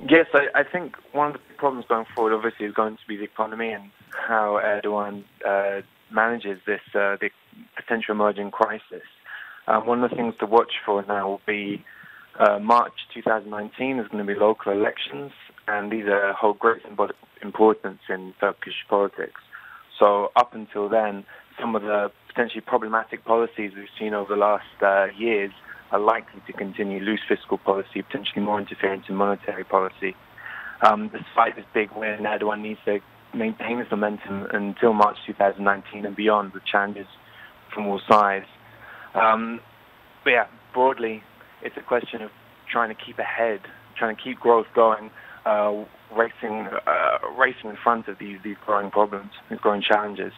Yes, I think one of the big problems going forward, obviously, is going to be the economy and how Erdogan manages this the potential emerging crisis. One of the things to watch for now will be March 2019 is going to be local elections, and these hold great importance in Turkish politics. So up until then, some of the potentially problematic policies we've seen over the last years are likely to continue. Loose fiscal policy, potentially more interference in monetary policy. Despite this big win, Erdogan needs to maintain this momentum until March 2019 and beyond, with challenges from all sides. But yeah, broadly, it's a question of trying to keep ahead, trying to keep growth going, racing in front of these growing problems, these growing challenges.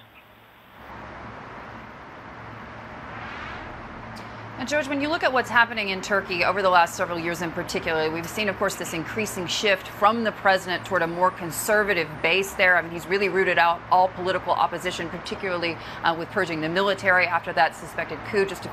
And George, when you look at what's happening in Turkey over the last several years in particular, we've seen, of course, this increasing shift from the president toward a more conservative base there. I mean, he's really rooted out all political opposition, particularly with purging the military after that suspected coup just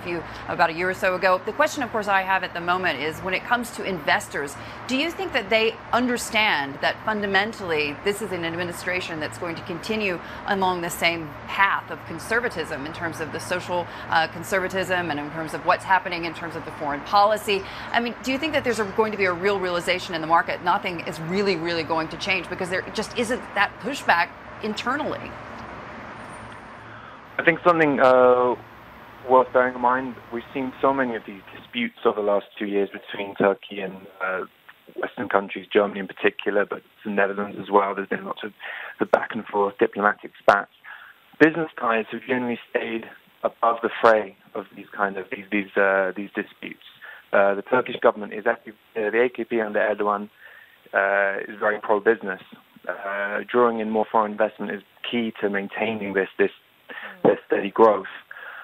about a year or so ago. The question, of course, I have at the moment is when it comes to investors, do you think that they understand that fundamentally this is an administration that's going to continue along the same path of conservatism in terms of the social conservatism and in terms of what's happening in terms of the foreign policy? I mean, do you think that there's going to be a real realization in the market nothing is really going to change because there just isn't that pushback internally? I think something worth bearing in mind, we've seen so many of these disputes over the last 2 years between Turkey and Western countries, Germany in particular, but the Netherlands as well. There's been lots of the back and forth diplomatic spats. Business ties have generally stayed above the fray of these disputes. The Turkish government is active. The AKP under Erdogan is very pro-business. Drawing in more foreign investment is key to maintaining this steady growth.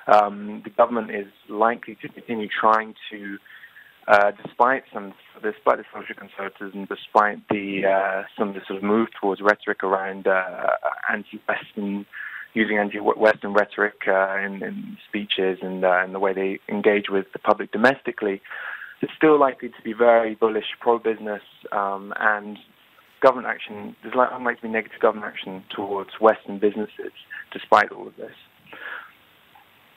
The government is likely to continue trying to, despite the social conservatism, despite some of the sort of move towards rhetoric around anti-Western. Using anti-Western rhetoric in speeches and the way they engage with the public domestically, it's still likely to be very bullish, pro-business, and government action. There's unlikely to be negative government action towards Western businesses, despite all of this.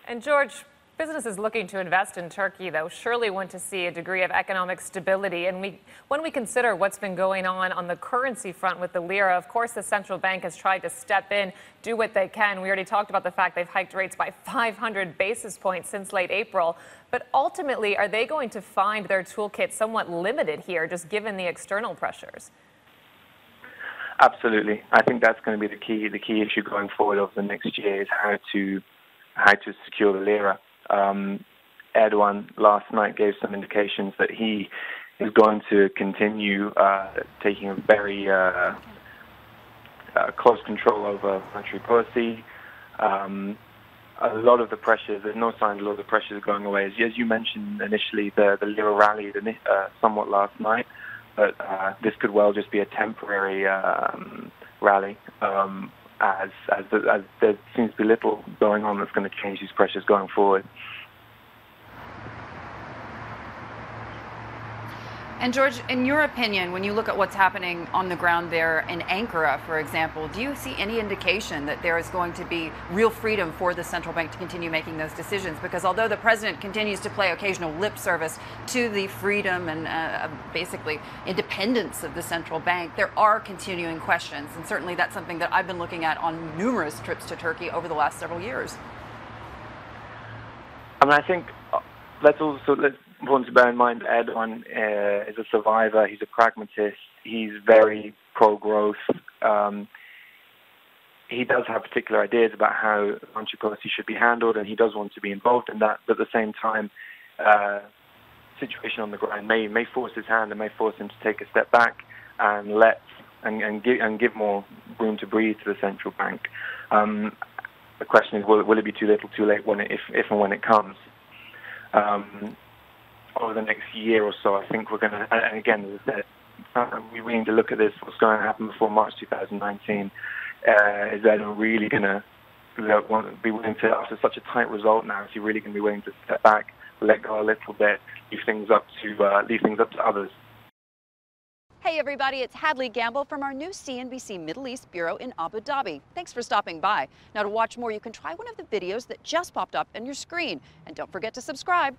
And George, businesses looking to invest in Turkey, though, surely want to see a degree of economic stability. And when we consider what's been going on the currency front with the lira, of course, the central bank has tried to step in, do what they can. We already talked about the fact they've hiked rates by 500 basis points since late April. But ultimately, are they going to find their toolkit somewhat limited here, just given the external pressures? Absolutely. I think that's going to be the key issue going forward over the next year is how to secure the lira. Erdogan last night gave some indications that he is going to continue taking a very close control over monetary policy. A lot of the pressures, there's no sign a lot of the pressures are going away. As you mentioned initially, the lira rallied somewhat last night, but this could well just be a temporary rally. As there seems to be little going on that's going to change these pressures going forward. And George, in your opinion, when you look at what's happening on the ground there in Ankara, for example, do you see any indication that there is going to be real freedom for the central bank to continue making those decisions? Because although the president continues to play occasional lip service to the freedom and basically independence of the central bank, there are continuing questions. And certainly that's something that I've been looking at on numerous trips to Turkey over the last several years. I mean, I think let's important to bear in mind Erdogan is a survivor. He's a pragmatist. He's very pro-growth. He does have particular ideas about how monetary policy should be handled, and he does want to be involved in that. But at the same time, situation on the ground may force his hand and may force him to take a step back and give more room to breathe to the central bank. The question is, will it be too little, too late if and when it comes? Over the next year or so, I think we're going to, and again, as I said, we need to look at this, what's going to happen before March 2019. Is Erdogan really going to be willing to, after such a tight result now, is he really going to be willing to step back, let go a little bit, leave things up to others? Hey everybody, it's Hadley Gamble from our new CNBC Middle East Bureau in Abu Dhabi. Thanks for stopping by. Now to watch more, you can try one of the videos that just popped up on your screen. And don't forget to subscribe.